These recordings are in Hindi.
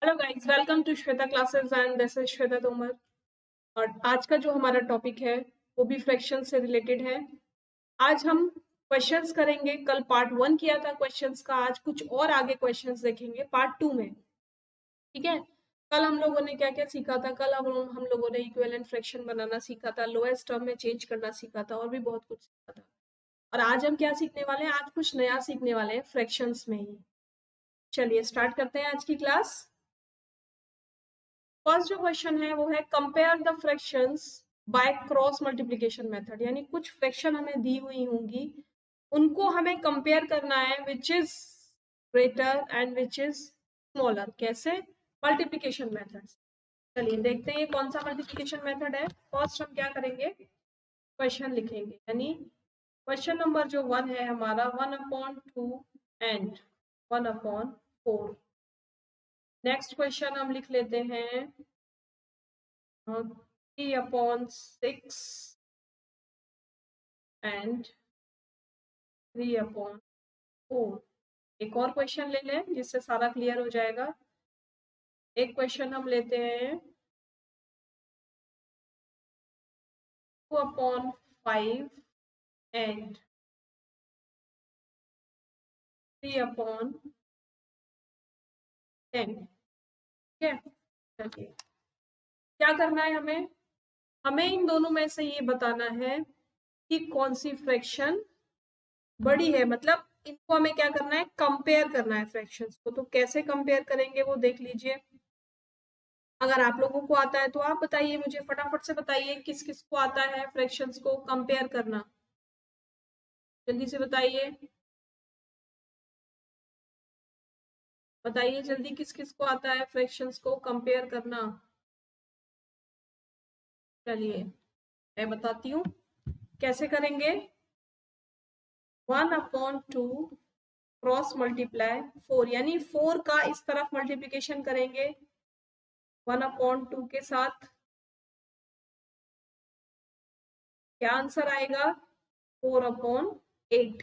Hello guys, welcome to Shweta classes and this is Shweta Tomar. और आज का जो हमारा टॉपिक है वो भी फ्रैक्शन से रिलेटेड है। आज हम क्वेश्चंस करेंगे। कल पार्ट 1 किया था क्वेश्चंस का, आज कुछ और आगे क्वेश्चंस देखेंगे पार्ट 2 में। ठीक है। कल हम लोगों ने क्या क्या सीखा था? कल हम लोगों ने इक्विवेलेंट फ्रैक्शन बनाना सीखा था, लोएस्ट टर्म में चेंज करना सीखा था और भी बहुत कुछ सीखा था। और आज हम क्या सीखने वाले हैं? आज कुछ नया सीखने वाले हैं फ्रैक्शंस में ही। चलिए स्टार्ट करते हैं आज की क्लास। फर्स्ट जो क्वेश्चन है वो है compare the fractions by cross multiplication method. यानी कुछ फ्रैक्शन हमें दी हुई होंगी, उनको हमें कंपेयर करना है which is greater and which is smaller. कैसे? Multiplication method. चलिए देखते हैं ये कौन सा मल्टीप्लिकेशन मेथड है। फर्स्ट हम क्या करेंगे, क्वेश्चन लिखेंगे। यानी क्वेश्चन नंबर जो 1 है हमारा 1/2 एंड 1/4। नेक्स्ट क्वेश्चन हम लिख लेते हैं 3/6 एंड 3/4। एक और क्वेश्चन ले लें जिससे सारा क्लियर हो जाएगा। एक क्वेश्चन हम लेते हैं 2/5 एंड 3/10। ठीक है। चलिए क्या करना है हमें? हमें इन दोनों में से ये बताना है कि कौन सी फ्रैक्शन बड़ी है। मतलब इनको हमें क्या करना है? कंपेयर करना है फ्रैक्शंस को। तो कैसे कंपेयर करेंगे वो देख लीजिए। अगर आप लोगों को आता है तो आप बताइए, मुझे फटाफट से बताइए किस किस को आता है फ्रैक्शंस को कंपेयर करना। जल्दी से बताइए, बताइए जल्दी किस किस को आता है फ्रैक्शंस को कंपेयर करना। चलिए मैं बताती हूँ कैसे करेंगे। 1/2 क्रॉस मल्टीप्लाई 4, यानी 4 का इस तरफ मल्टीप्लीकेशन करेंगे 1/2 के साथ। क्या आंसर आएगा? 4/8।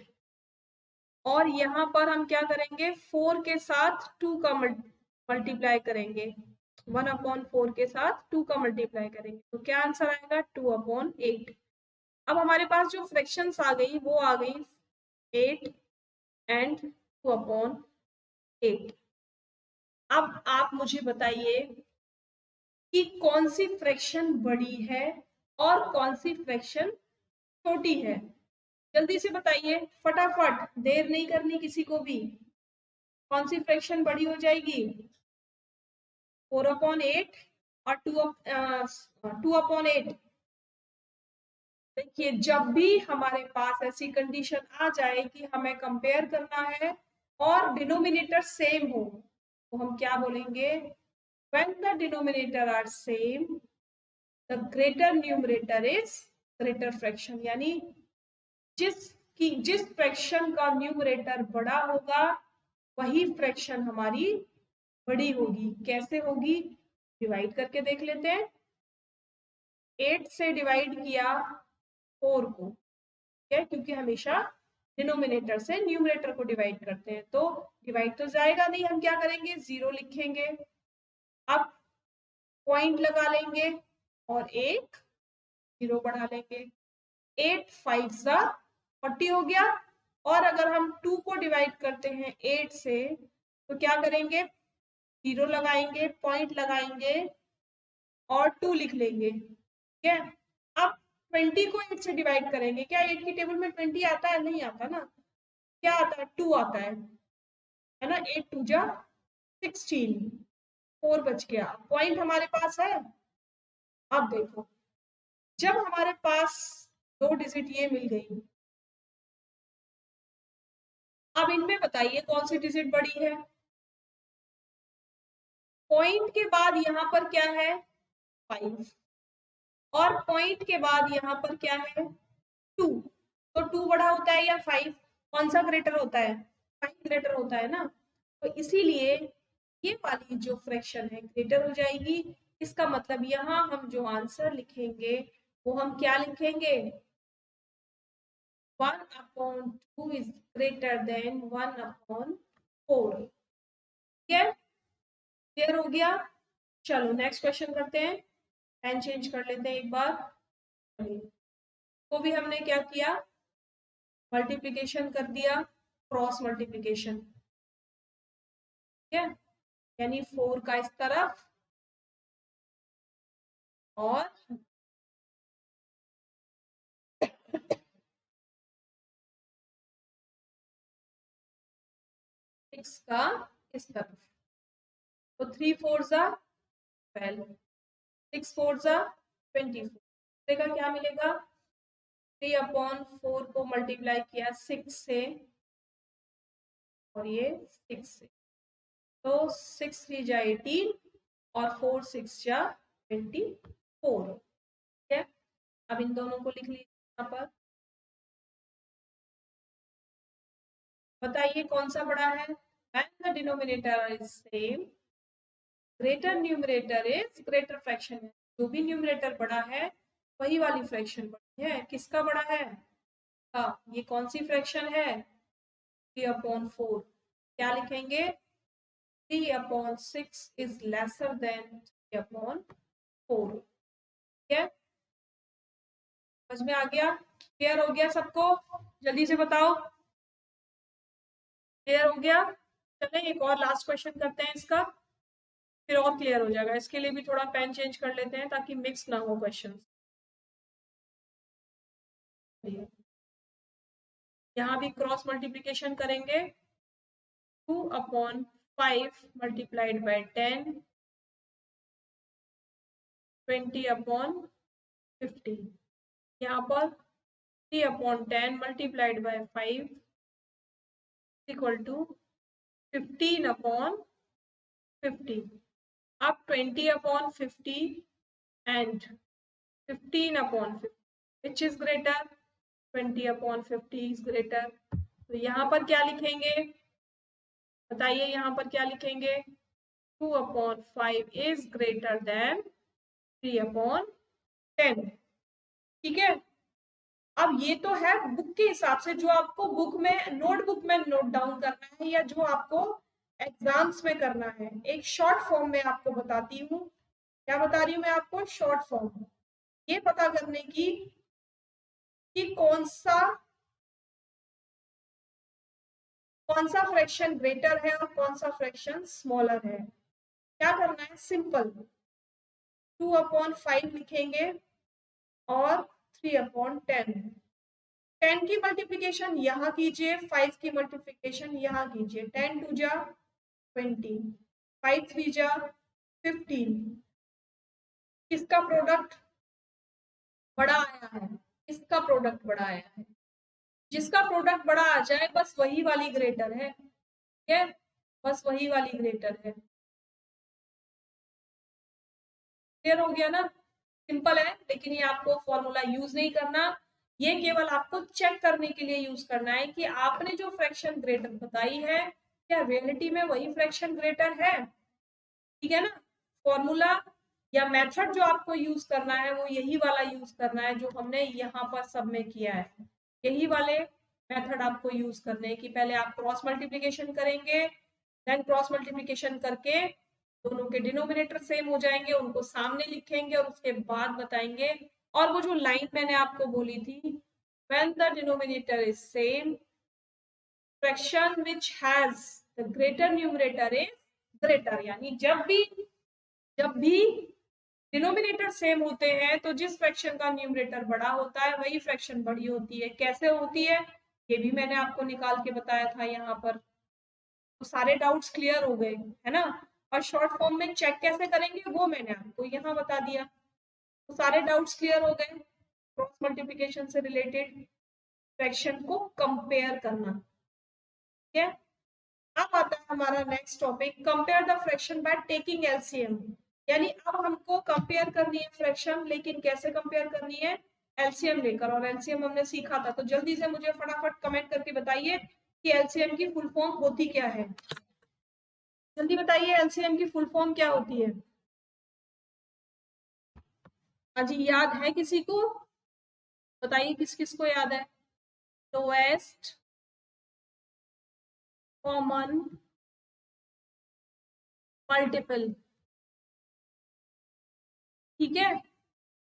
और यहाँ पर हम क्या करेंगे? 4 के साथ 2 का मल्टीप्लाई करेंगे। 1/4 के साथ 2 का मल्टीप्लाई करेंगे तो क्या आंसर आएगा? 2/8। अब हमारे पास जो फ्रैक्शंस आ गई वो आ गई 8 एंड 2/8। अब आप मुझे बताइए कि कौन सी फ्रैक्शन बड़ी है और कौन सी फ्रैक्शन छोटी है। जल्दी से बताइए फटाफट, देर नहीं करनी किसी को भी। कौन सी फ्रैक्शन बड़ी हो जाएगी? 4/8 और 2/8। देखिए जब भी हमारे पास ऐसी कंडीशन आ जाए कि हमें कंपेयर करना है और डिनोमिनेटर सेम हो तो हम क्या बोलेंगे? when the denominator are same the greater numerator is greater fraction। यानी जिस फ्रैक्शन का न्यूमरेटर बड़ा होगा वही फ्रैक्शन हमारी बड़ी होगी। कैसे होगी? डिवाइड करके देख लेते हैं। 8 से डिवाइड किया 4 को, ठीक है, क्योंकि हमेशा डिनोमिनेटर से न्यूमरेटर को डिवाइड करते हैं तो डिवाइड तो जाएगा नहीं। हम क्या करेंगे? 0 लिखेंगे। अब पॉइंट लगा लेंगे और एक 0 बढ़ा लेंगे। 8 5 सा 40 हो गया। और अगर हम 2 को डिवाइड करते हैं 8 से तो क्या करेंगे? 0 लगाएंगे, पॉइंट लगाएंगे और 2 लिख लेंगे। ठीक है। अब 20 को 8 से डिवाइड करेंगे। क्या 8 की टेबल में 20 आता है? नहीं आता ना। क्या आता है? 2 आता है ना। 8 2 जा 16, 4 बच गया। पॉइंट हमारे पास है। अब देखो जब हमारे पास 2 डिजिट ये मिल गई, अब इनमें बताइए कौन सी डिजिट बड़ी है? पॉइंट के बाद यहाँ पर क्या है? 5। और पॉइंट के बाद यहाँ पर क्या है? 2। तो 2 बड़ा होता है या 5? कौन सा ग्रेटर होता है? 5 ग्रेटर होता है ना। तो इसीलिए ये वाली जो फ्रैक्शन है ग्रेटर हो जाएगी। इसका मतलब यहाँ हम जो आंसर लिखेंगे वो हम क्या लिखेंगे? 1/2 is greater than 1/4। ठीक है। क्लियर हो गया? चलो नेक्स्ट क्वेश्चन करते हैं, पेन चेंज कर लेते हैं एक बार। तो भी हमने क्या किया, मल्टीप्लिकेशन कर दिया, क्रॉस मल्टीप्लिकेशन, ठीक है, यानी 4 का इस तरफ और 6 का इस तरफ। तो 3 4 जा 12, 6 4 जा 24, का क्या मिलेगा, 3/4 को मल्टीप्लाई किया 6 से और ये 6 से, तो 6 3 जा 18 और 4 6 जा 24, ठीक है। अब इन दोनों को लिख लीजिए यहाँ पर। बताइए कौन सा बड़ा है, when the denominator is same greater numerator is greater fraction है, जो भी न्यूमरेटर बड़ा है वही वाली फ्रैक्शन बड़ी है। किसका बड़ा है, हाँ ये कौन सी फ्रैक्शन है, 3/4, क्या लिखेंगे, 3/6 is lesser than 3/4, ठीक है, समझ में आ गया, क्लियर हो गया सबको, जल्दी से बताओ, क्लियर हो गया। चलिए एक और लास्ट क्वेश्चन करते हैं इसका, फिर और क्लियर हो जाएगा। इसके लिए भी थोड़ा पेन चेंज कर लेते हैं ताकि मिक्स ना हो क्वेश्चन। यहाँ भी क्रॉस मल्टीप्लिकेशन करेंगे, 2/5 मल्टीप्लाइड बाय 10, 20/50, यहाँ पर 3/10 मल्टीप्लाइड बाय 5 इक्वल टू 15/50। अब 20/50 and 15/50 which is greater, 20/50 is greater, तो यहाँ पर क्या लिखेंगे, बताइए यहाँ पर क्या लिखेंगे, 2/5 इज ग्रेटर देन 3/10, ठीक है। अब ये तो है बुक के हिसाब से, जो आपको बुक में नोटबुक में नोट डाउन करना है या जो आपको एग्जाम्स में करना है। एक शॉर्ट फॉर्म में आपको बताती हूँ, क्या बता रही हूँ मैं आपको, शॉर्ट फॉर्म, ये पता करने की कि कौन सा फ्रैक्शन ग्रेटर है और कौन सा फ्रैक्शन स्मॉलर है। क्या करना है, सिंपल, 2/5 लिखेंगे और 3/10, 10 की मल्टीप्लिकेशन यहाँ कीजिए, 5 की मल्टीप्लिकेशन यहाँ कीजिए, 10 2 जा 20, 5 3 जा 15, किसका प्रोडक्ट बड़ा आया है, किसका प्रोडक्ट बड़ा आया है, जिसका प्रोडक्ट बड़ा आ जाए बस वही वाली ग्रेटर है, ठीक है, बस वही वाली ग्रेटर है, क्लियर हो गया ना, सिंपल है। लेकिन ये आपको फॉर्मूला यूज नहीं करना, ये केवल आपको चेक करने के लिए यूज करना है कि आपने जो फ्रैक्शन ग्रेटर बताई है क्या रियलिटी में वही फ्रैक्शन ग्रेटर है, ठीक है ना। फॉर्मूला या मेथड जो आपको यूज करना है वो यही वाला यूज करना है जो हमने यहाँ पर सब में किया है, यही वाले मेथड आपको यूज करने हैं कि पहले आप क्रॉस मल्टीप्लिकेशन करेंगे, देन क्रॉस मल्टीप्लिकेशन करके दोनों के डिनोमिनेटर सेम हो जाएंगे, उनको सामने लिखेंगे और उसके बाद बताएंगे। और वो जो लाइन मैंने आपको बोली थी, when the denominator is same fraction which has the greater numerator is greater, यानी जब भी डिनोमिनेटर सेम होते हैं तो जिस फ्रैक्शन का न्यूमरेटर बड़ा होता है वही फ्रैक्शन बड़ी होती है। कैसे होती है ये भी मैंने आपको निकाल के बताया था यहाँ पर, तो सारे डाउट्स क्लियर हो गए है ना। और शॉर्ट फॉर्म में चेक कैसे करेंगे वो मैंने आपको यहाँ बता दिया, तो सारे डाउट्स क्लियर हो गए। क्रॉस मल्टीप्लिकेशन से रिलेटेड फ्रैक्शन को कंपेयर करना, ठीक है। अब आता है हमारा next topic, compare the fraction by taking LCM, यानी अब हमको कंपेयर करनी है फ्रैक्शन, लेकिन कैसे कंपेयर करनी है, एलसीएम लेकर। और एलसीएम हमने सीखा था, तो जल्दी से मुझे फटाफट कमेंट करके बताइए कि एलसीएम की फुल फॉर्म होती क्या है, जल्दी बताइए एलसीएम की फुल फॉर्म क्या होती है। हाँ जी, याद है किसी को, बताइए किस किस को याद है, लोएस्ट कॉमन मल्टीपल। ठीक है,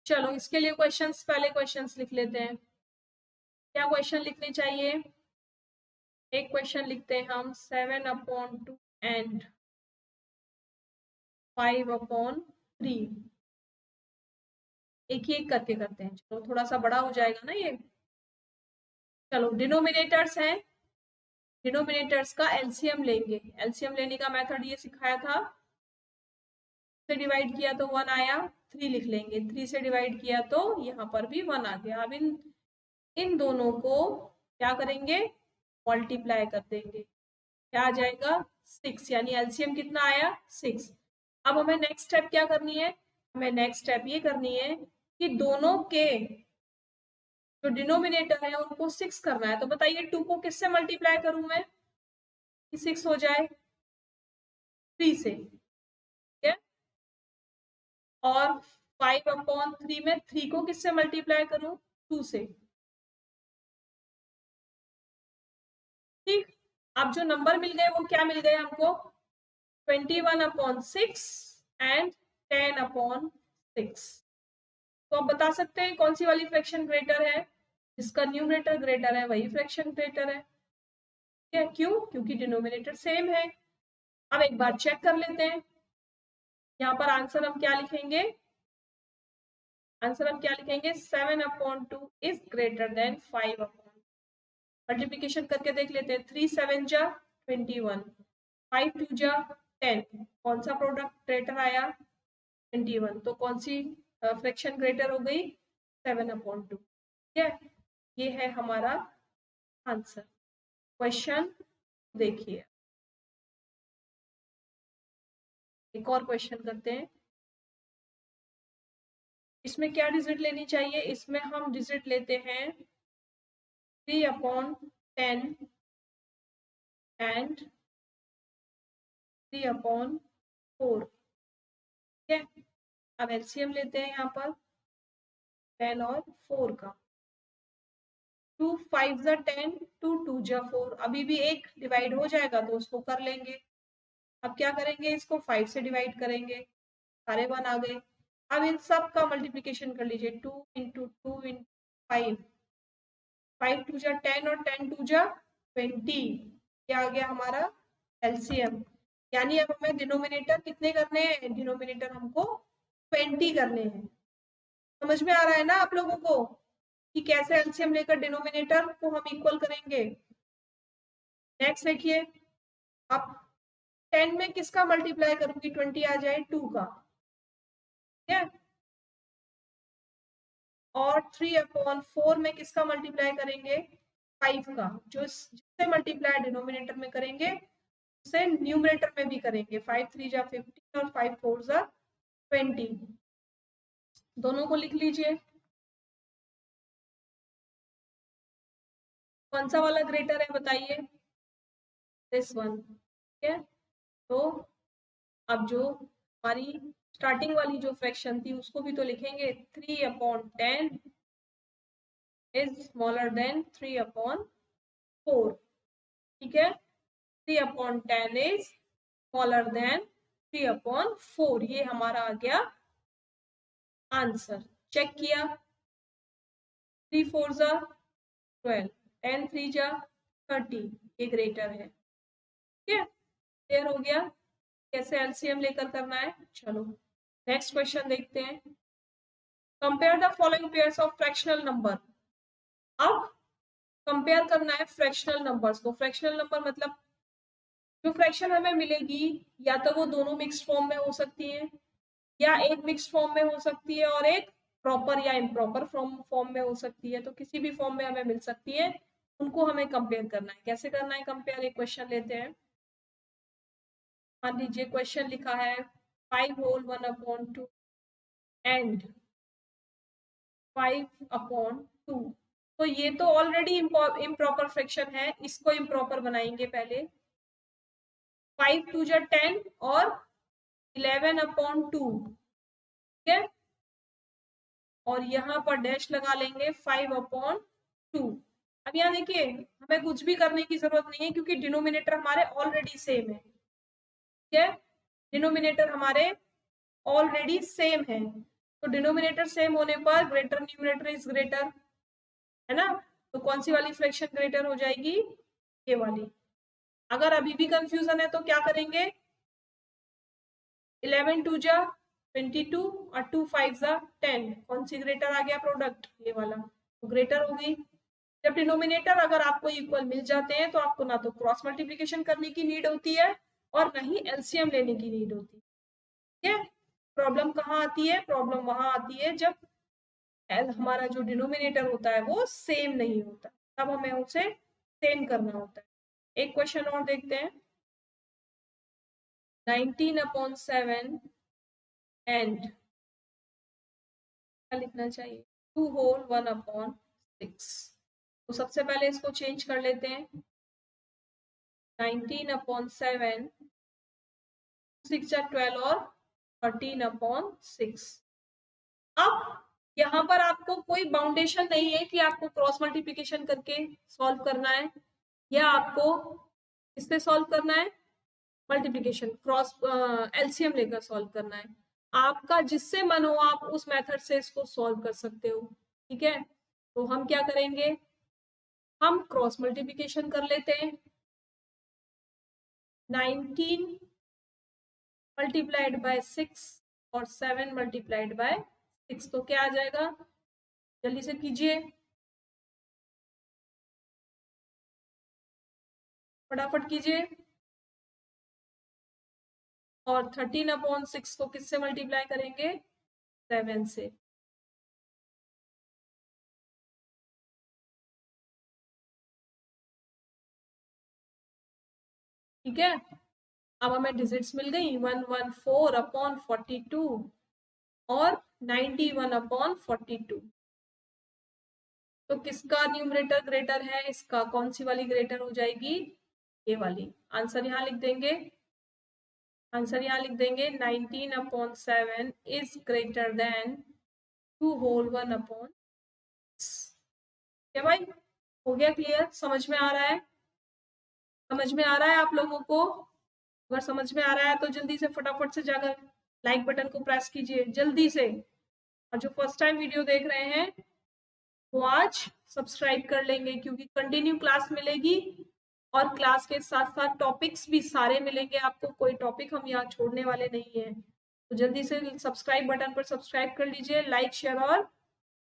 चलो इसके लिए क्वेश्चंस, पहले क्वेश्चंस लिख लेते हैं। क्या क्वेश्चन लिखने चाहिए? एक क्वेश्चन लिखते हैं हम, 7/2 एंड 5/3। एक ही एक करके करते हैं, चलो थोड़ा सा बड़ा हो जाएगा ना ये। चलो डिनोमिनेटर्स हैं, डिनोमिनेटर्स का एलसीएम लेंगे। एलसीएम लेने का मेथड ये सिखाया था, से डिवाइड किया तो 1 आया, 3 लिख लेंगे, 3 से डिवाइड किया तो यहाँ पर भी 1 आ गया। अब इन दोनों को क्या करेंगे, मल्टीप्लाई कर देंगे, क्या आ जाएगा 6, यानी एलसीएम कितना आया 6। अब हमें नेक्स्ट स्टेप क्या करनी है, हमें नेक्स्ट स्टेप ये करनी है कि दोनों के जो डिनोमिनेटर है उनको 6 करना है। तो बताइए 2 को किससे मल्टीप्लाई करूं मैं कि 6 हो जाए, 3 से, ठीक है। और 5/3 में 3 को किससे मल्टीप्लाई करूं, 2 से, ठीक। अब जो नंबर मिल गए वो क्या मिल गए हमको, 21/6 एंड 10/6। तो आप बता सकते हैं कौन सी वाली फ्रैक्शन ग्रेटर है, जिसका न्यूमरेटर ग्रेटर है वही फ्रैक्शन ग्रेटर है। क्या, क्यों? क्योंकि डिनोमिनेटर सेम है। अब एक बार चेक कर लेते हैं, यहाँ पर आंसर हम क्या लिखेंगे, आंसर हम क्या लिखेंगे, 7/2 इज ग्रेटर देन 5/। मल्टीप्लीकेशन करके देख लेते हैं, 3 7 जा 21, 5 2 जा 10, कौन सा प्रोडक्ट ग्रेटर आया, 21। तो कौन सी फ्रैक्शन ग्रेटर हो गई, 7/2। ठीक है, ये है हमारा आंसर। क्वेश्चन देखिए, एक और क्वेश्चन करते हैं। इसमें क्या डिजिट लेनी चाहिए, इसमें हम डिजिट लेते हैं 3/10 एंड 3/4। ठीक है, अब एलसीएम लेते हैं यहाँ पर 10 और 4 का। 2 5 जा 10, 2 2 जा 4, अभी भी एक डिवाइड हो जाएगा तो उसको कर लेंगे। अब क्या करेंगे, इसको 5 से डिवाइड करेंगे, सारे 1 आ गए। अब इन सब का मल्टीप्लिकेशन कर लीजिए, 2 × 2 × 5, 5 2 जा 10 और 10 2 जा 20, ये आ गया हमारा एलसीएम। यानी अब हमें डिनोमिनेटर कितने करने हैं, डिनोमिनेटर हमको 20 करने हैं। समझ में आ रहा है ना आप लोगों को कि कैसे एलसीएम लेकर डिनोमिनेटर को हम इक्वल करेंगे। नेक्स्ट देखिए, अब 10 में किसका मल्टीप्लाई करूंगी, 20 आ जाए 2 का, ठीक है। और 3/4 में किसका मल्टीप्लाई करेंगे, 5 का, जो जिससे मल्टीप्लाई डिनोमिनेटर में करेंगे उसे न्यूमरेटर में भी करेंगे। 5 3 जा 15 और 5 4 जा 20, दोनों को लिख लीजिए। कौन सा वाला ग्रेटर है बताइए, दिस वन, ठीक है। तो अब जो हमारी स्टार्टिंग वाली जो फ्रैक्शन थी उसको भी तो लिखेंगे, 3/10 इज स्मॉलर देन 3/4, ठीक है। 3/10 इज स्मॉलर देन 3/4, ये हमारा आ गया आंसर। चेक किया, 3 4 जा 12, 10 3 जा 30, ये ग्रेटर है। ठीक है, क्लियर हो गया कैसे एलसीएम लेकर करना है। चलो नेक्स्ट क्वेश्चन देखते हैं। Compare the following pairs of fractional number. अब कंपेयर करना है फ्रैक्शनल नंबर्स को। फ्रैक्शनल नंबर मतलब जो फ्रैक्शन हमें मिलेगी या तो वो दोनों मिक्स्ड फॉर्म में हो सकती है, या एक मिक्स्ड फॉर्म में हो सकती है और एक प्रॉपर या इम्प्रॉपर फॉर्म में हो सकती है। तो किसी भी फॉर्म में हमें मिल सकती है, उनको हमें कंपेयर करना है। कैसे करना है कंपेयर, एक क्वेश्चन लेते हैं। मान लीजिए क्वेश्चन लिखा है 5 होल 1/2 एंड 5/2। तो ये तो ऑलरेडी इम्प्रॉपर फ्रैक्शन है, इसको इम्प्रॉपर बनाएंगे पहले। 5 2 जा 10 और 11/2, ठीक है। और यहाँ पर डैश लगा लेंगे 5/2। अब यहाँ देखिए हमें कुछ भी करने की जरूरत नहीं है क्योंकि डिनोमिनेटर हमारे ऑलरेडी सेम है, ठीक है। डिनोमिनेटर हमारे ऑलरेडी सेम है, तो डिनोमिनेटर सेम होने पर ग्रेटर न्यूमरेटर इज ग्रेटर, है ना। तो कौन सी वाली फ्रैक्शन ग्रेटर हो जाएगी, ये वाली। अगर अभी भी कंफ्यूजन है तो क्या करेंगे, 11 2 जा 22 और 2 5 जा 10, कौन सी ग्रेटर आ गया प्रोडक्ट, ये वाला, तो ग्रेटर हो गई। जब डिनोमिनेटर अगर आपको इक्वल मिल जाते हैं तो आपको ना तो क्रॉस मल्टीप्लिकेशन करने की नीड होती है और ना ही एलसीएम लेने की नीड होती है। ठीक है, प्रॉब्लम कहाँ आती है, प्रॉब्लम वहां आती है जब हमारा जो डिनोमिनेटर होता है वो सेम नहीं होता, तब हमें उसे सेम करना होता है। एक क्वेश्चन और देखते हैं, 19/7 एंड क्या लिखना चाहिए, 2 होल 1/6। तो सबसे पहले इसको चेंज कर लेते हैं, 19/7, 6 या 12 और 13/6। अब यहाँ पर आपको कोई बाउंडेशन नहीं है कि आपको क्रॉस मल्टीप्लिकेशन करके सॉल्व करना है या आपको इससे सॉल्व करना है, मल्टीप्लिकेशन क्रॉस एलसीएम लेकर सॉल्व करना है। आपका जिससे मन हो आप उस मेथड से इसको सॉल्व कर सकते हो। ठीक है, तो हम क्या करेंगे, हम क्रॉस मल्टीप्लिकेशन कर लेते हैं, 19 मल्टीप्लाइड बाय 6 और 7 मल्टीप्लाइड बाय 6, तो क्या आ जाएगा, जल्दी से कीजिए, फटाफट कीजिए। और 13/6 को किससे मल्टीप्लाई करेंगे, 7 से। ठीक है, अब हमें डिजिट्स मिल गई, 114/42 और 91/42। तो किसका न्यूमरेटर ग्रेटर है, इसका, कौन सी वाली ग्रेटर हो जाएगी, ये वाली। आंसर यहाँ लिख देंगे, आंसर यहाँ लिख देंगे, 19/7 इज ग्रेटर देन 2 होल 1/6। क्या भाई, हो गया क्लियर, समझ में आ रहा है, समझ में आ रहा है आप लोगों को। अगर समझ में आ रहा है तो जल्दी से फटाफट से जाकर लाइक बटन को प्रेस कीजिए जल्दी से, और जो फर्स्ट टाइम वीडियो देख रहे हैं वो आज सब्सक्राइब कर लेंगे, क्योंकि कंटिन्यू क्लास मिलेगी और क्लास के साथ साथ टॉपिक्स भी सारे मिलेंगे आपको, कोई टॉपिक हम यहाँ छोड़ने वाले नहीं है। तो जल्दी से सब्सक्राइब बटन पर सब्सक्राइब कर लीजिए, लाइक शेयर और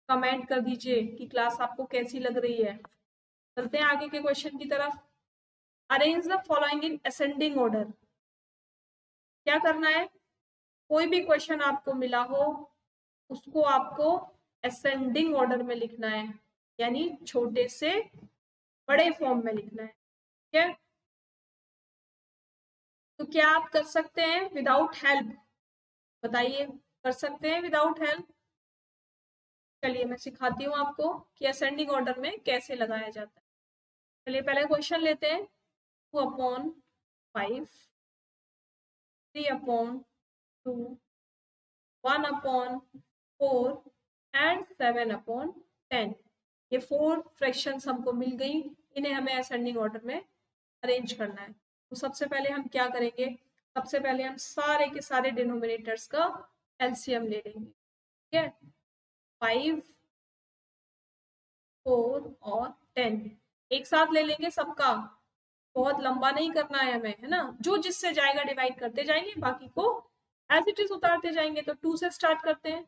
कमेंट कर दीजिए कि क्लास आपको कैसी लग रही है। चलते हैं आगे के क्वेश्चन की तरफ। Arrange the following in ascending order. क्या करना है, कोई भी क्वेश्चन आपको मिला हो उसको आपको असेंडिंग ऑर्डर में लिखना है, यानी छोटे से बड़े फॉर्म में लिखना है। ठीक है, तो क्या आप कर सकते हैं विदाउट हेल्प, बताइए, कर सकते हैं विदाउट हेल्प। चलिए मैं सिखाती हूँ आपको कि असेंडिंग ऑर्डर में कैसे लगाया जाता है। चलिए पहले क्वेश्चन लेते हैं, 2/5, 3/2, 1/4 एंड 7/10। ये 4 फ्रैक्शंस हमको मिल गई, इन्हें हमें असेंडिंग ऑर्डर में अरेंज करना है। तो सबसे पहले हम क्या करेंगे, सबसे पहले हम सारे के सारे डिनोमिनेटर्स का एलसीएम ले लेंगे। ठीक है, 5, 4 और 10 एक साथ ले लेंगे सबका, बहुत लंबा नहीं करना है हमें, है ना, जो जिससे जाएगा डिवाइड करते जाएंगे, बाकी को एज इट इज उतारते जाएंगे। तो 2 से स्टार्ट करते हैं,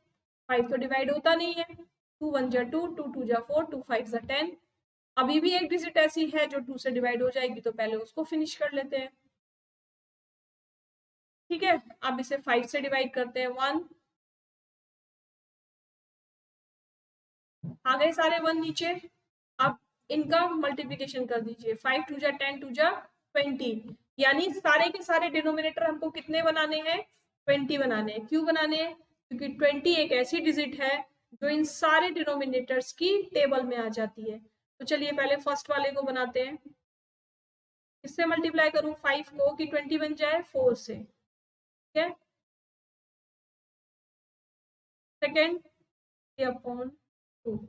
5 तो डिवाइड होता नहीं है, 2 1 जा 2, 2 2 जा 4, 2 5 जा 10। अभी भी एक डिजिट ऐसी है जो 2 से डिवाइड हो जाएगी, तो पहले उसको फिनिश कर लेते हैं। ठीक है, अब इसे 5 से डिवाइड करते हैं, 1, आ गए सारे 1 नीचे। अब इनका मल्टीप्लिकेशन कर दीजिए, 5 2 जा 10, 2 जा 20, यानी सारे के सारे डिनोमिनेटर हमको कितने बनाने हैं, 20 बनाने हैं। क्यों बनाने हैं, क्योंकि 20 एक ऐसी डिजिट है जो इन सारे डिनोमिनेटर्स की टेबल में आ जाती है। तो चलिए पहले फर्स्ट वाले को बनाते हैं, इससे मल्टीप्लाई करूं 5 को कि 20 बन जाए 4 से। ठीक है, सेकेंड 3/2।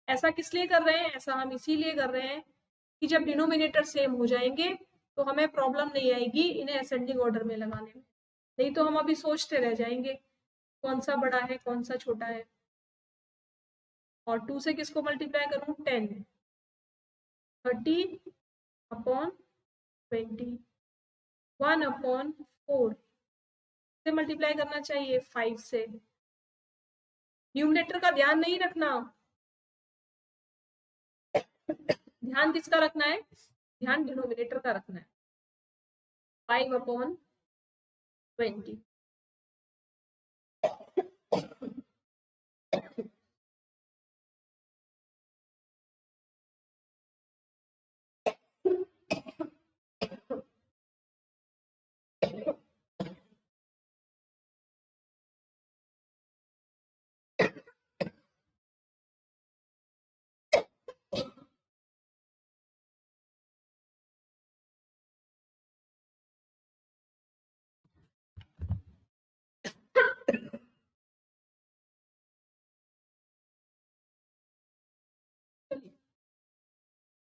ऐसा किस लिए कर रहे हैं, ऐसा हम इसीलिए कर रहे हैं कि जब डिनोमिनेटर सेम हो जाएंगे तो हमें प्रॉब्लम नहीं आएगी इन्हें असेंडिंग ऑर्डर में लगाने में। नहीं तो हम अभी सोचते रह जाएंगे कौन सा बड़ा है कौन सा छोटा है। और 2 से किसको मल्टीप्लाई करूं, 10, 30/20, 1/4 से मल्टीप्लाई करना चाहिए 5 से। न्यूमरेटर का ध्यान नहीं रखना, ध्यान किसका रखना है, ध्यान डिनोमिनेटर का रखना है। 5/20।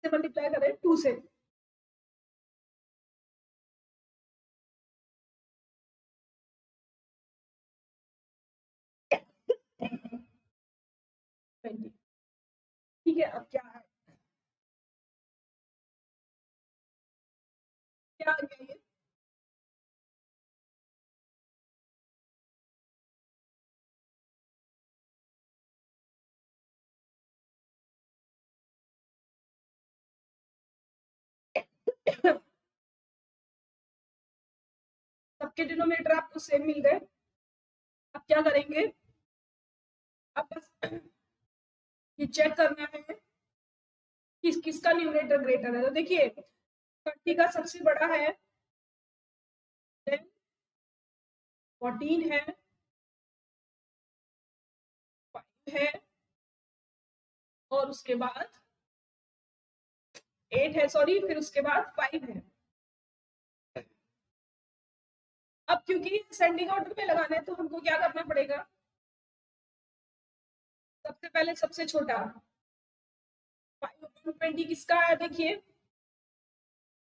से मल्टीप्लाई करें 2 से, ठीक है। अब क्या है, क्या आ गया ये, सबके डिनोमिनेटर आपको सेम मिल गए। अब क्या करेंगे, अब बस ये चेक करना है किसका न्यूमरेटर ग्रेटर है। तो देखिए 30 का सबसे बड़ा है, देन 14 है, 5 है, और उसके बाद 8 है, सॉरी, फिर उसके बाद 5 है। अब क्योंकि असेंडिंग ऑर्डर में लगाना है तो हमको क्या करना पड़ेगा, सबसे पहले सबसे छोटा 5/20 किसका है, देखिए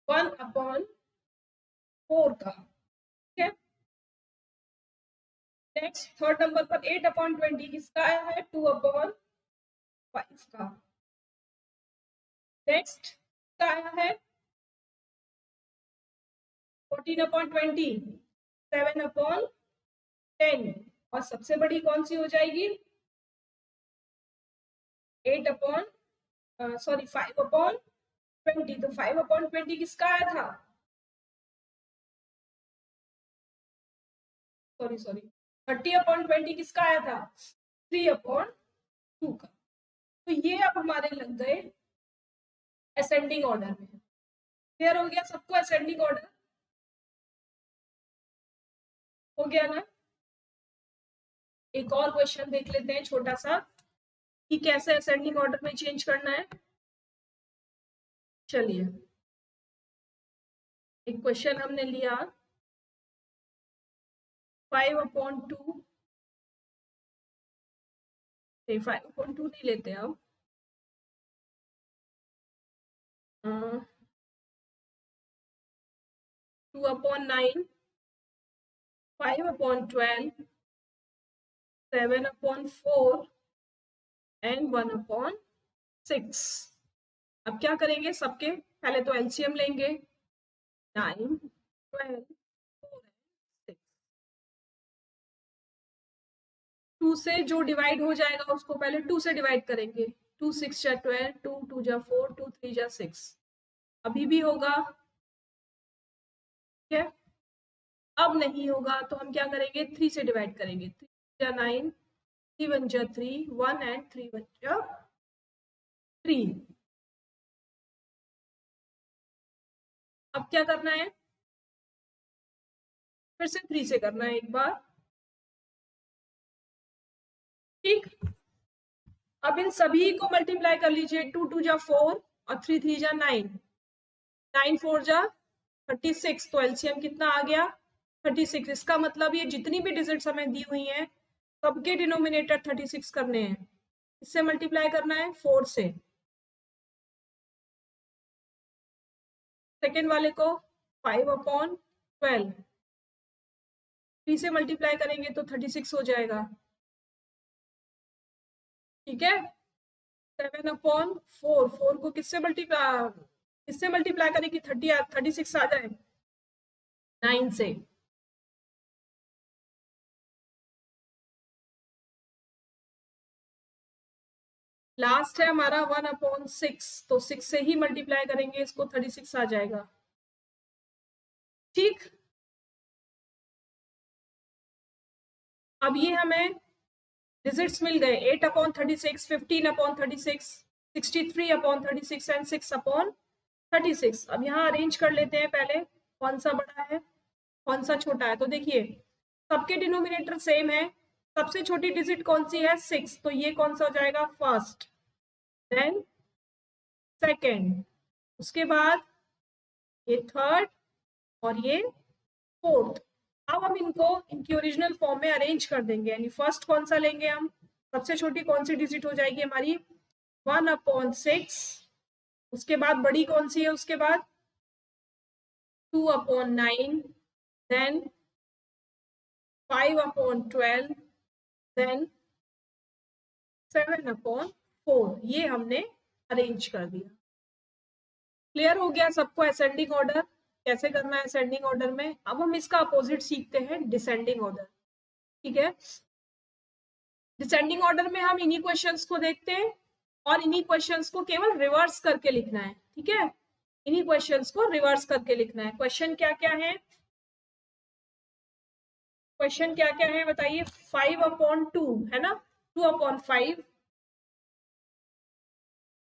1/4 का, ठीक है। नेक्स्ट थर्ड नंबर पर 8/20 किसका आया है, 2/5 का। नेक्स्ट का आया है 14/20, 7/10, और सबसे बड़ी कौन सी हो जाएगी, 5/20। तो 5/20 किसका आया था, सॉरी सॉरी, 30/20 किसका आया था, 3/2 का। तो ये अब हमारे लग गए असेंडिंग ऑर्डर में। क्लियर हो गया सबको, असेंडिंग ऑर्डर हो गया ना। एक और क्वेश्चन देख लेते हैं छोटा सा कि कैसे असेंडिंग ऑर्डर में चेंज करना है। चलिए एक क्वेश्चन हमने लिया 5/2, 5/2 नहीं लेते अब, 2/9, 5/12, 7/4 एंड 1/6। अब क्या करेंगे, सबके पहले तो एलसीएम लेंगे, 9, 12, 4 एंड 6। 2 से जो डिवाइड हो जाएगा उसको पहले 2 से डिवाइड करेंगे, 2 6 जा 12, 2 2 जा 4, 2 3 जा 6। अभी भी होगा, ठीक है। अब नहीं होगा तो हम क्या करेंगे, 3 से डिवाइड करेंगे, 3 जा 9, 3 1 जा 3, 1 एंड 3 1 जा 3। अब क्या करना है, फिर से 3 से करना है एक बार, ठीक। अब इन सभी को मल्टीप्लाई कर लीजिए, 2 2 जा 4 और 3 3 जा 9, 9 4 जा 36। तो एलसीएम कितना आ गया, 36। इसका मतलब ये जितनी भी डिजिट्स हमें दी हुई हैं सबके डिनोमिनेटर 36 करने हैं। इससे मल्टीप्लाई करना है 4 से, सेकेंड वाले को 5/12, 3 से मल्टीप्लाई करेंगे तो 36 हो जाएगा, ठीक है। 7/4, 4 को किससे मल्टीप्लाई करें कि 36 आ जाए, 9 से। लास्ट है हमारा 1/6, तो 6 से ही मल्टीप्लाई करेंगे इसको, 36 आ जाएगा, ठीक। अब ये हमें डिजिट्स मिल गए, 8/36, 15/36, 63/36 एंड 6/36। अब यहाँ अरेंज कर लेते हैं पहले, कौन सा बड़ा है कौन सा छोटा है। तो देखिए सबके डिनोमिनेटर सेम है, सबसे छोटी डिजिट कौन सी है, 6, तो ये कौन सा हो जाएगा, फर्स्ट, देन सेकेंड, उसके बाद ये थर्ड और ये फोर्थ। अब हम इनको इनकी ओरिजिनल फॉर्म में अरेंज कर देंगे, यानी फर्स्ट कौन सा लेंगे हम, सबसे छोटी कौन सी डिजिट हो जाएगी हमारी, 1/6, उसके बाद बड़ी कौन सी है, उसके बाद 2/9, देन 5/12, देन 7/4। ये हमने अरेंज कर दिया। क्लियर हो गया सबको असेंडिंग ऑर्डर कैसे करना है असेंडिंग ऑर्डर में। अब हम इसका अपोजिट सीखते हैं, डिसेंडिंग ऑर्डर, ठीक है। डिसेंडिंग ऑर्डर में हम इन्हीं क्वेश्चंस को देखते हैं और इन्हीं क्वेश्चंस को केवल रिवर्स करके लिखना है, ठीक है। इन्हीं क्वेश्चंस को रिवर्स करके लिखना है। क्वेश्चन क्या क्या है, क्वेश्चन क्या क्या है बताइए, 5/2 है ना, 2/5,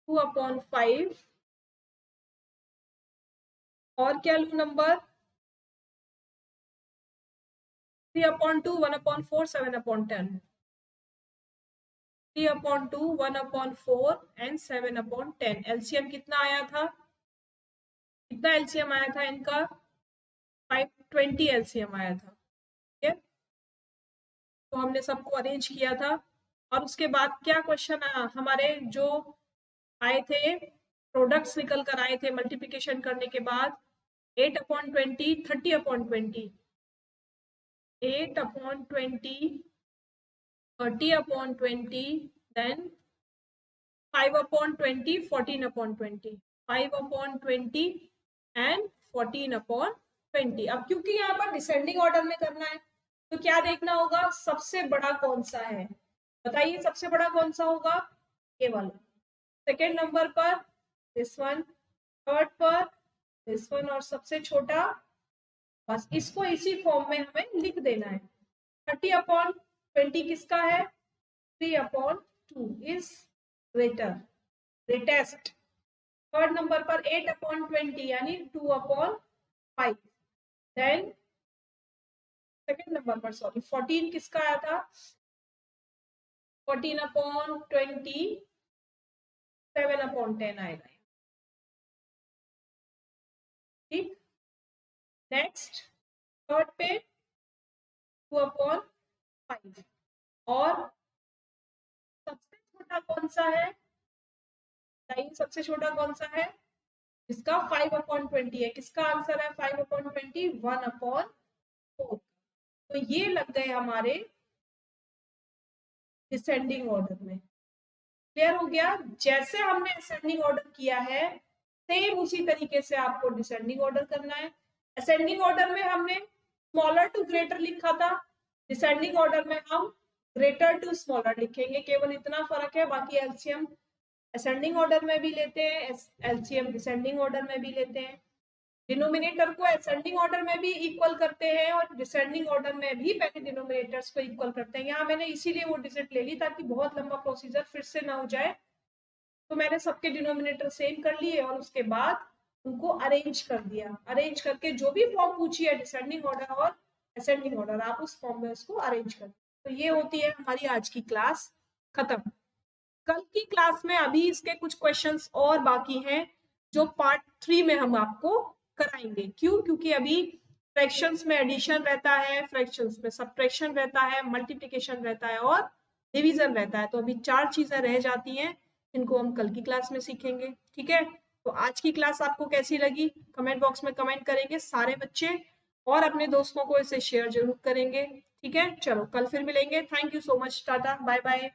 2/5, और क्या लू नंबर, 3/2, 1/4, 7/10, 3/2, 1/4 एंड 7/10। एलसीएम कितना आया था, कितना एलसीएम आया था इनका, 520 एलसीएम आया था, ठीक है। तो हमने सबको अरेंज किया था और उसके बाद क्या क्वेश्चन हमारे जो आए थे, प्रोडक्ट्स निकल कर आए थे मल्टीप्लिकेशन करने के बाद, 8/20, 30/20, 8/20, 30/20, देन 5/20, 14/20, 5/20 एंड 14/20। अब क्योंकि यहाँ पर डिसेंडिंग ऑर्डर में करना है तो क्या देखना होगा, सबसे बड़ा कौन सा है, बताइए सबसे बड़ा कौन सा होगा, ये वाला, सेकेंड नंबर पर दिस वन, थर्ड पर दिस वन, और सबसे छोटा, बस इसको इसी फॉर्म में हमें लिख देना है। 30/20 किसका है, 3/2 is greater, greatest. Third number पर 8/20 यानी 2/5, देन सेकेंड नंबर पर 14 किसका आया था, 14/20, 7/10 आएगा, ठीक। नेक्स्ट थर्ड पे 2/5, और सबसे छोटा कौन सा है, बताइए सबसे छोटा कौन सा है, जिसका 5/20 है, किसका आंसर है 5/20, 1/4। तो ये लग गए हमारे डिसेंडिंग ऑर्डर में। क्लियर हो गया, जैसे हमने असेंडिंग ऑर्डर किया है सेम उसी तरीके से आपको डिसेंडिंग ऑर्डर करना है। असेंडिंग ऑर्डर में हमने स्मॉलर टू ग्रेटर लिखा था, डिसेंडिंग ऑर्डर में हम ग्रेटर टू स्मॉलर लिखेंगे, केवल इतना फर्क है, बाकी एलसीएम असेंडिंग ऑर्डर में भी लेते हैं, एलसीएम डिसेंडिंग ऑर्डर में भी लेते हैं। डिनोमिनेटर को असेंडिंग ऑर्डर में भी इक्वल करते हैं और डिसेंडिंग ऑर्डर में भी पहले डिनोमिनेटर्स को इक्वल करते हैं। यहाँ मैंने इसीलिए वो डिजिट ले ली ताकि बहुत लंबा प्रोसीजर फिर से ना हो जाए, तो मैंने सबके डिनोमिनेटर सेम कर लिए और उसके बाद उनको अरेंज कर दिया। अरेंज करके जो भी फॉर्म पूछी है डिसेंडिंग ऑर्डर और असेंडिंग ऑर्डर, आप उस फॉर्म में उसको अरेंज कर। तो ये होती है हमारी आज की क्लास खत्म। कल की क्लास में अभी इसके कुछ क्वेश्चंस और बाकी हैं जो पार्ट 3 में हम आपको कराएंगे। क्यों, क्योंकि अभी फ्रैक्शंस में एडिशन रहता है, फ्रैक्शंस में सब्ट्रैक्शन रहता है, मल्टीप्लिकेशन रहता है और डिवीजन रहता है। तो अभी 4 चीजें रह जाती हैं, इनको हम कल की क्लास में सीखेंगे, ठीक है। तो आज की क्लास आपको कैसी लगी कमेंट बॉक्स में कमेंट करेंगे सारे बच्चे। और अपने दोस्तों को इसे शेयर जरूर करेंगे। ठीक है, चलो कल फिर मिलेंगे। Thank you so much, tata, bye bye.